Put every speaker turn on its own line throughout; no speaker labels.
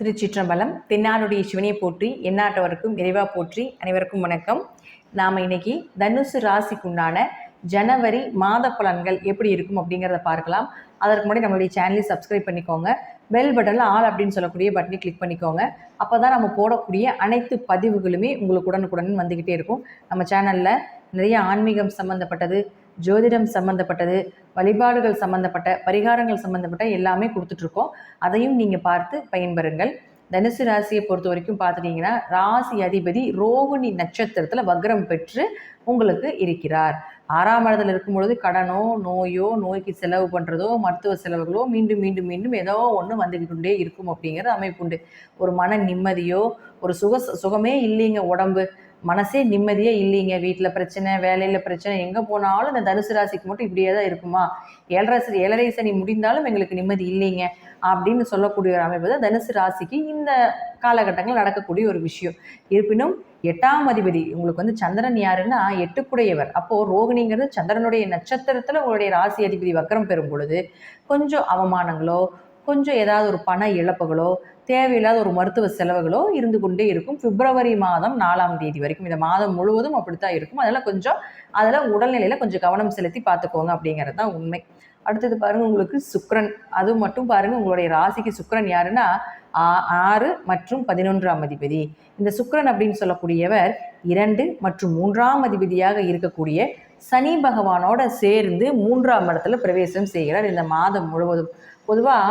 திருச்சிற்றம்பலம். தென்னாடுடைய சிவனையை போற்றி, எந்நாட்டவருக்கும் இறைவா போற்றி. அனைவருக்கும் வணக்கம். நாம் இன்னைக்கு தனுசு ராசிக்குண்டான ஜனவரி மாத பலன்கள் எப்படி இருக்கும் அப்படிங்கிறத பார்க்கலாம். அதற்கு முன்னாடி நம்மளுடைய சேனலை சப்ஸ்கிரைப் பண்ணிக்கோங்க. பெல் பட்டனில் ஆல் அப்படின்னு சொல்லக்கூடிய பட்டனை கிளிக் பண்ணிக்கோங்க. அப்போ தான் நம்ம போடக்கூடிய அனைத்து பதிவுகளுமே உங்களுக்கு உடனுக்குடன் வந்துக்கிட்டே இருக்கும். நம்ம சேனலில் நிறைய ஆன்மீகம் சம்மந்தப்பட்டது, ஜோதிடம் சம்மந்தப்பட்டது, வழிபாடுகள் சம்மந்தப்பட்ட, பரிகாரங்கள் சம்மந்தப்பட்ட எல்லாமே கொடுத்துட்ருக்கோம். அதையும் நீங்கள் பார்த்து பயன்பெறுங்கள். தனுசு ராசியை பொறுத்த வரைக்கும் பார்த்துட்டிங்கன்னா, ராசி அதிபதி ரோகிணி நட்சத்திரத்தில் வக்ரம் பெற்று உங்களுக்கு இருக்கிறார். 6ஆம் இடத்துல இருக்கும் பொழுது கடனோ, நோயோ, நோய்க்கு செலவு பண்ணுறதோ, மருத்துவ செலவுகளோ மீண்டும் மீண்டும் மீண்டும் ஏதோ ஒன்று வந்துக்கிட்டே இருக்கும் அப்படிங்கிற அமைப்புண்டு. ஒரு மன நிம்மதியோ, ஒரு சுகமே இல்லைங்க, உடம்பு மனசே நிம்மதியே இல்லைங்க, வீட்டில் பிரச்சனை, வேலையில் பிரச்சனை, எங்கே போனாலும் இந்த தனுசு ராசிக்கு மட்டும் இப்படியே தான் இருக்குமா, ஏழரை சனி முடிந்தாலும் எங்களுக்கு நிம்மதி இல்லைங்க அப்படின்னு சொல்லக்கூடிய ஒரு அமைப்பு தான் தனுசு ராசிக்கு இந்த காலகட்டங்கள் நடக்கக்கூடிய ஒரு விஷயம். இருப்பினும் 8ஆம் அதிபதி உங்களுக்கு சந்திரன் யாருன்னா 8குடையவர். அப்போது ரோகிணிங்கிறது சந்திரனுடைய நட்சத்திரத்தில் உங்களுடைய ராசி அதிபதி வக்ரம் பெறும் பொழுது கொஞ்சம் அவமானங்களோ, கொஞ்சம் ஏதாவது ஒரு பண இழப்புகளோ, தேவையில்லாத ஒரு மருத்துவ செலவுகளோ இருந்து கொண்டே இருக்கும். பிப்ரவரி மாதம் 4ஆம் தேதி வரைக்கும், இந்த மாதம் முழுவதும் அப்படித்தான் இருக்கும். அதில் உடல்நிலையில் கொஞ்சம் கவனம் செலுத்தி பார்த்துக்கோங்க அப்படிங்கிறது தான் உண்மை. அடுத்தது பாருங்கள், உங்களுக்கு சுக்கிரன், அது மட்டும் பாருங்கள், உங்களுடைய ராசிக்கு சுக்கிரன் யாருன்னா 6 மற்றும் 11ஆம் அதிபதி. இந்த சுக்கிரன் அப்படின்னு சொல்லக்கூடியவர் 2 மற்றும் 3ஆம் அதிபதியாக இருக்கக்கூடிய சனி பகவானோட சேர்ந்து 3ஆம் இடத்துல பிரவேசம் செய்கிறார் இந்த மாதம் முழுவதும். பொதுவாக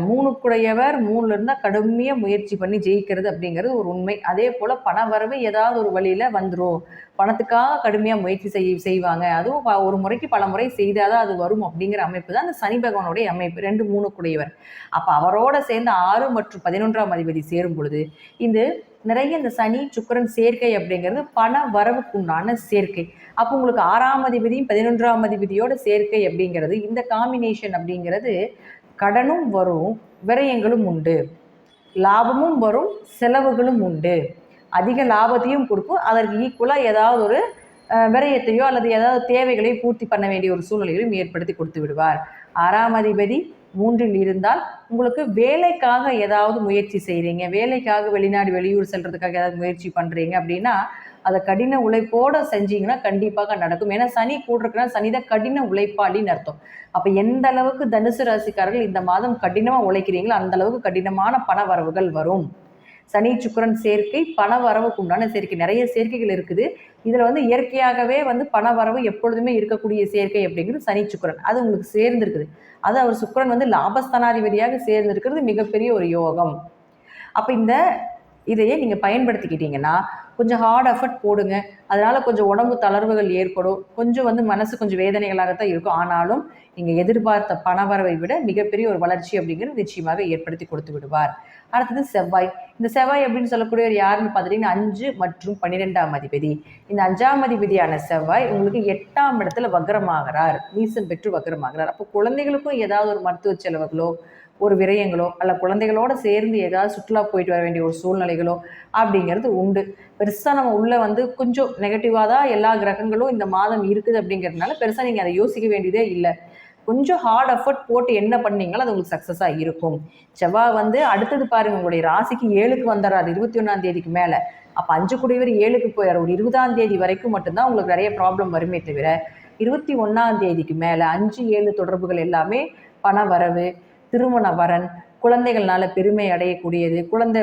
3குடையவர் 3ல இருந்தால் கடுமையாக முயற்சி பண்ணி ஜெயிக்கிறது அப்படிங்கிறது ஒரு உண்மை. அதே போல் பண வரவு ஏதாவது ஒரு வழியில் வந்துடும், பணத்துக்காக கடுமையாக முயற்சி செய்வாங்க. அதுவும் ஒரு முறைக்கு பல முறை செய்தால் தான் அது வரும் அப்படிங்கிற அமைப்பு தான் அந்த சனி பகவானுடைய அமைப்பு. 2, 3குடையவர். அப்போ அவரோட சேர்ந்து 6 மற்றும் 11ஆம் அதிபதி சேரும் பொழுது நிறைய இந்த சனி சுக்கிரன் சேர்க்கை அப்படிங்கிறது பண வரவுக்குண்டான சேர்க்கை. அப்போ உங்களுக்கு 6ஆம் அதிபதியும் 11ஆம் அதிபதியோட சேர்க்கை அப்படிங்கிறது, இந்த காம்பினேஷன் அப்படிங்கிறது கடனும் வரும், விரயங்களும் உண்டு, லாபமும் வரும், செலவுகளும் உண்டு. அதிக லாபத்தையும் கொடுக்கும், அதற்கு ஈக்குவலாக ஏதாவது ஒரு விரயத்தையோ அல்லது ஏதாவது தேவைகளையும் பூர்த்தி பண்ண வேண்டிய ஒரு சூழ்நிலையும் ஏற்படுத்தி கொடுத்து விடுவார். 6ஆம் அதிபதி 3ல் இருந்தால் உங்களுக்கு வேலைக்காக ஏதாவது முயற்சி செய்கிறீங்க, வேலைக்காக வெளிநாடு வெளியூர் செல்றதுக்காக ஏதாவது முயற்சி பண்ணுறீங்க அப்படின்னா அதை கடின உழைப்போடு செஞ்சீங்கன்னா கண்டிப்பாக நடக்கும். ஏன்னா சனி கூட இருக்குன்னா சனி தான் கடின உழைப்பாளின்னு அர்த்தம். அப்போ எந்த அளவுக்கு தனுசு ராசிக்காரர்கள் இந்த மாதம் கடினமாக உழைக்கிறீங்களோ அந்த அளவுக்கு கடினமான பண வரவுகள் வரும். சனி சுக்கிரன் சேர்க்கை பண வரவுக்கு உண்டான சேர்க்கை, நிறைய சேர்க்கைகள் இருக்குது. இதில் இயற்கையாகவே பண வரவு எப்பொழுதுமே இருக்கக்கூடிய சேர்க்கை அப்படிங்கிறது சனி சுக்கிரன், அது உங்களுக்கு சேர்ந்துருக்குது. அது அவர் சுக்கிரன் லாபஸ்தானாதிபதியாக சேர்ந்திருக்கிறது மிகப்பெரிய ஒரு யோகம். அப்போ இதையே நீங்கள் பயன்படுத்திக்கிட்டீங்கன்னா கொஞ்சம் ஹார்ட் எஃபர்ட் போடுங்க. அதனால் கொஞ்சம் உடம்பு தளர்வுகள் ஏற்படும், கொஞ்சம் மனசு கொஞ்சம் வேதனைகளாகத்தான் இருக்கும். ஆனாலும் நீங்கள் எதிர்பார்த்த பணவரவை விட மிகப்பெரிய ஒரு வளர்ச்சி அப்படிங்கிறது நிச்சயமாக ஏற்படுத்தி கொடுத்து விடுவார். அடுத்தது செவ்வாய். இந்த செவ்வாய் அப்படின்னு சொல்லக்கூடியவர் யாருன்னு பார்த்துட்டிங்கன்னா 5 மற்றும் 12ஆம் அதிபதி. இந்த 5ஆம் அதிபதியான செவ்வாய் உங்களுக்கு 8ஆம் இடத்துல வக்ரமாகிறார், நீசம் பெற்று வக்ரமாகிறார். அப்போ குழந்தைகளுக்கும் ஏதாவது ஒரு மருத்துவ செலவுகளோ, ஒரு விரயங்களோ, அல்ல குழந்தைகளோடு சேர்ந்து ஏதாவது சுற்றுலா போயிட்டு வர வேண்டிய ஒரு சூழ்நிலைகளோ அப்படிங்கிறது உண்டு. பெருசாக நம்ம உள்ளே கொஞ்சம் நெகட்டிவாக தான் எல்லா கிரகங்களும் இந்த மாதம் இருக்குது அப்படிங்கிறதுனால பெருசாக நீங்கள் அதை யோசிக்க வேண்டியதே இல்லை. கொஞ்சம் ஹார்ட் எஃபர்ட் போட்டு என்ன பண்ணீங்களோ அது உங்களுக்கு சக்ஸஸாக இருக்கும். செவ்வாய் அடுத்தது பாருங்கள், உங்களுடைய ராசிக்கு 7க்கு வந்துடுறாரு 21ஆம் தேதிக்கு மேலே. அப்போ 5குடையவர் 7க்கு போயிடுறார். ஒரு 20ஆம் தேதி வரைக்கும் மட்டும்தான் உங்களுக்கு நிறைய ப்ராப்ளம் வருமே தவிர 21ஆம் தேதிக்கு மேலே 5, 7 தொடர்புகள் எல்லாமே பண வரவு, திருமண வரன், குழந்தைகள்னால பெருமை அடையக்கூடியது,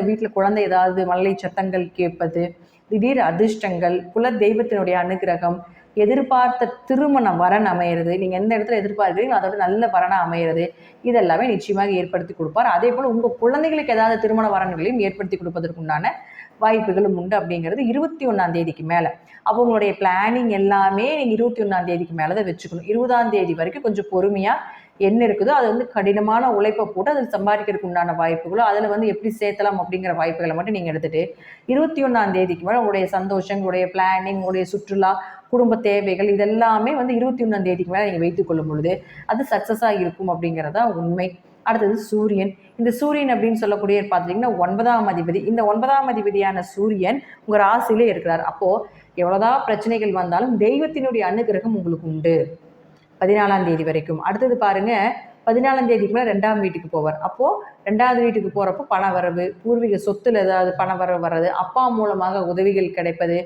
வீட்டில் குழந்தை ஏதாவது மழலை சத்தங்கள் கேட்பது, திடீர் அதிர்ஷ்டங்கள், குல தெய்வத்தினுடைய அனுகிரகம், எதிர்பார்த்த திருமண வரன் அமையிறது, நீங்கள் எந்த இடத்துல எதிர்பார்க்குறீங்களோ அதோட நல்ல வரனாக அமையிறது, இதெல்லாமே நிச்சயமாக ஏற்படுத்தி கொடுப்பார். அதே போல் உங்கள் குழந்தைகளுக்கு ஏதாவது திருமண வரன்களையும் ஏற்படுத்தி கொடுப்பதற்குண்டான வாய்ப்புகளும் உண்டு அப்படிங்கிறது 21ஆம் தேதிக்கு மேலே. அப்போ உங்களுடைய பிளானிங் எல்லாமே நீங்கள் 21ஆம் தேதிக்கு மேலே தான் வச்சுக்கணும். 20ஆம் தேதி வரைக்கும் கொஞ்சம் பொறுமையாக என்ன இருக்குதோ அது கடினமான உழைப்பை போட்டு அதில் சம்பாதிக்கிறதுக்கு உண்டான வாய்ப்புகளோ, அதில் எப்படி சேர்த்தலாம் அப்படிங்கிற வாய்ப்புகளை மட்டும் நீங்கள் எடுத்துகிட்டு 21ஆம் தேதிக்கு மேலே உங்களுடைய சந்தோஷம், உங்களுடைய பிளானிங், உங்களுடைய சுற்றுலா, குடும்ப தேவைகள் இதெல்லாமே 21ஆம் தேதிக்கு மேலே நீங்கள் வைத்துக்கொள்ளும் பொழுது அது சக்ஸஸாக இருக்கும் அப்படிங்கிறதா உண்மை. அடுத்தது சூரியன். இந்த சூரியன் அப்படின்னு சொல்லக்கூடிய பார்த்தீங்கன்னா 9ஆம் அதிபதி. இந்த 9ஆம் அதிபதியான சூரியன் உங்கள் ராசியிலே இருக்கிறார். அப்போது எவ்வளோதான் பிரச்சனைகள் வந்தாலும் தெய்வத்தினுடைய அனுகிரகம் உங்களுக்கு உண்டு 14ஆம் தேதி வரைக்கும். அடுத்தது பாருங்க, 14ஆம் தேதிக்கு மேலே 2ஆம் வீட்டுக்கு போவார். அப்போது 2வது வீட்டுக்கு போகிறப்போ பண வரவு, பூர்வீக சொத்தில் ஏதாவது பண வரவு வர்றது, அப்பா மூலமாக உதவிகள் கிடைப்பது,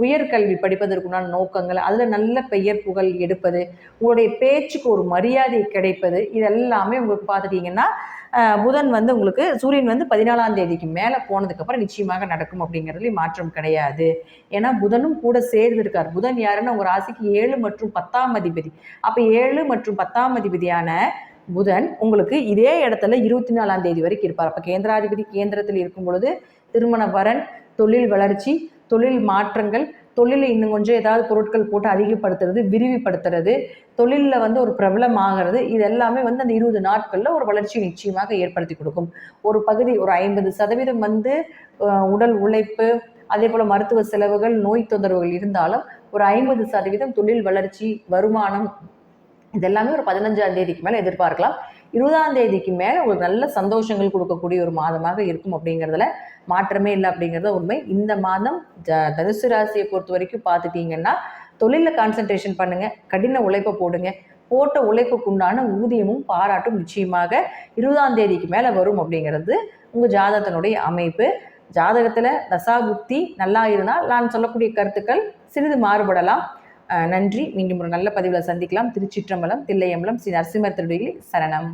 உயர்கல்வி படிப்பதற்குண்டான நோக்கங்கள், அதில் நல்ல பெயர் புகழ் எடுப்பது, உங்களுடைய பேச்சுக்கு ஒரு மரியாதை கிடைப்பது, இதெல்லாமே உங்களுக்கு பார்த்துட்டிங்கன்னா புதன் வந்து உங்களுக்கு சூரியன் வந்து 14ஆம் தேதிக்கு மேலே போனதுக்கப்புறம் நிச்சயமாக நடக்கும் அப்படிங்கிறதுலையும் மாற்றம் கிடையாது. ஏன்னா புதனும் கூட சேர்ந்து இருக்கார். புதன் யாருன்னா உங்கள் ராசிக்கு 7 மற்றும் 10ஆம் அதிபதி. அப்போ 7 மற்றும் 10ஆம் அதிபதியான புதன் உங்களுக்கு இதே இடத்துல 24ஆம் தேதி வரைக்கும் இருப்பார். அப்போ கேந்திராதிபதி கேந்திரத்தில் இருக்கும் பொழுது திருமண வரன், தொழில் வளர்ச்சி, தொழில் மாற்றங்கள், தொழிலில் இன்னும் கொஞ்சம் ஏதாவது பொருட்கள் போட்டு அதிகப்படுத்துறது, விரிவுபடுத்துறது, தொழிலில் வந்து ஒரு பிரபலம் ஆகிறது, இது எல்லாமே வந்து அந்த 20 நாட்களில் ஒரு வளர்ச்சி நிச்சயமாக ஏற்படுத்தி கொடுக்கும். ஒரு பகுதி ஒரு 50% வந்து உடல் உழைப்பு, அதே போல் மருத்துவ செலவுகள், நோய் தொந்தரவுகள் இருந்தாலும் ஒரு 50% தொழில் வளர்ச்சி, வருமானம், இதெல்லாமே ஒரு 15ஆம் தேதிக்கு மேலே எதிர்பார்க்கலாம். 20ஆம் தேதிக்கு மேலே உங்களுக்கு நல்ல சந்தோஷங்கள் கொடுக்கக்கூடிய ஒரு மாதமாக இருக்கும் அப்படிங்கிறதுல மாற்றமே இல்லை அப்படிங்கிறத உண்மை. இந்த மாதம் தனுசு ராசியை பொறுத்த வரைக்கும் பார்த்துட்டிங்கன்னா தொழிலில் கான்சன்ட்ரேஷன் பண்ணுங்கள், கடின உழைப்பை போடுங்க, போட்ட உழைப்புக்குண்டான ஊதியமும் பாராட்டும் நிச்சயமாக 20ஆம் தேதிக்கு மேலே வரும் அப்படிங்கிறது உங்கள் ஜாதகத்தினுடைய அமைப்பு. ஜாதகத்தில் தசாபுக்தி நல்லா இருந்தால் நான் சொல்லக்கூடிய கருத்துக்கள் சிறிது மாறுபடலாம். நன்றி. மீண்டும் ஒரு நல்ல பதிவில் சந்திக்கலாம். திருச்சிற்றம்பலம், தில்லையம்பலம், ஸ்ரீ நரசிம்மர் திருவடிகளில் சரணம்.